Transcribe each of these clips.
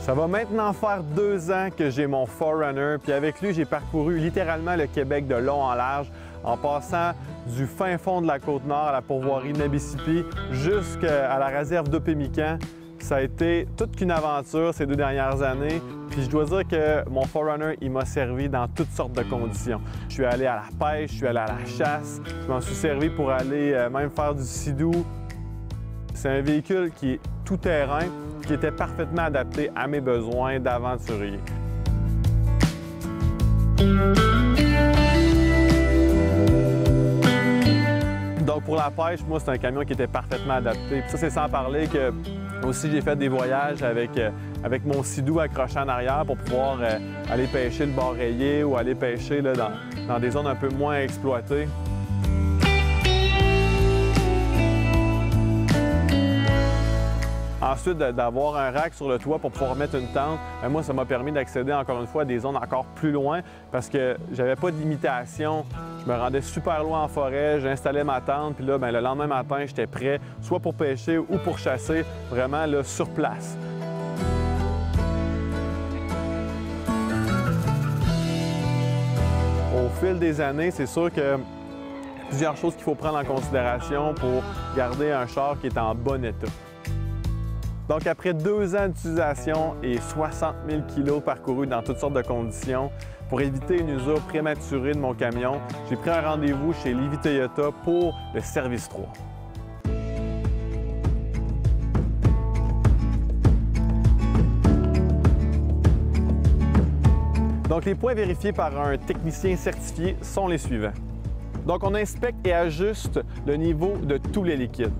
Ça va maintenant faire 2 ans que j'ai mon 4Runner, puis avec lui, j'ai parcouru littéralement le Québec de long en large, en passant du fin fond de la Côte-Nord à la pourvoirie de Nabiscippi jusqu'à la réserve de Pémican. Ça a été toute qu'une aventure ces 2 dernières années, puis je dois dire que mon 4Runner, il m'a servi dans toutes sortes de conditions. Je suis allé à la pêche, je suis allé à la chasse, je m'en suis servi pour aller même faire du skidoo. C'est un véhicule qui est tout-terrain, qui était parfaitement adapté à mes besoins d'aventurier. Donc pour la pêche, moi, c'est un camion qui était parfaitement adapté. Puis ça, c'est sans parler que aussi j'ai fait des voyages avec mon skidoo accroché en arrière pour pouvoir aller pêcher le bord rayé ou aller pêcher là, dans des zones un peu moins exploitées. Ensuite, d'avoir un rack sur le toit pour pouvoir mettre une tente, moi, ça m'a permis d'accéder encore une fois à des zones encore plus loin parce que j'avais pas de limitation. Je me rendais super loin en forêt, j'installais ma tente, puis là, le lendemain matin, j'étais prêt soit pour pêcher ou pour chasser, vraiment là, sur place. Au fil des années, c'est sûr que plusieurs choses qu'il faut prendre en considération pour garder un char qui est en bon état. Donc, après 2 ans d'utilisation et 60 000 kg parcourus dans toutes sortes de conditions, pour éviter une usure prématurée de mon camion, j'ai pris un rendez-vous chez Livy Toyota pour le Service 3. Donc, les points vérifiés par un technicien certifié sont les suivants. Donc, on inspecte et ajuste le niveau de tous les liquides.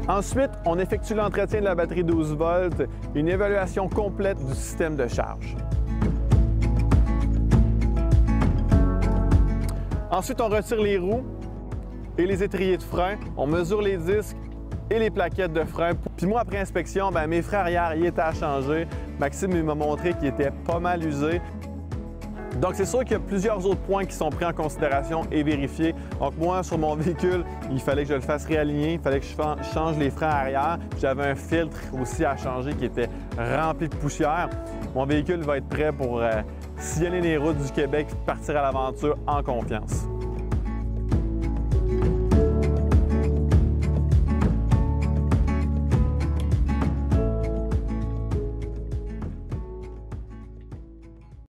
Ensuite, on effectue l'entretien de la batterie 12 volts et une évaluation complète du système de charge. Ensuite, on retire les roues et les étriers de frein. On mesure les disques et les plaquettes de frein. Puis moi, après inspection, mes freins arrière y étaient à changer. Maxime m'a montré qu'ils étaient pas mal usés. Donc, c'est sûr qu'il y a plusieurs autres points qui sont pris en considération et vérifiés. Donc, moi, sur mon véhicule, il fallait que je le fasse réaligner, il fallait que je change les freins arrière. J'avais un filtre aussi à changer qui était rempli de poussière. Mon véhicule va être prêt pour sillonner les routes du Québec et partir à l'aventure en confiance.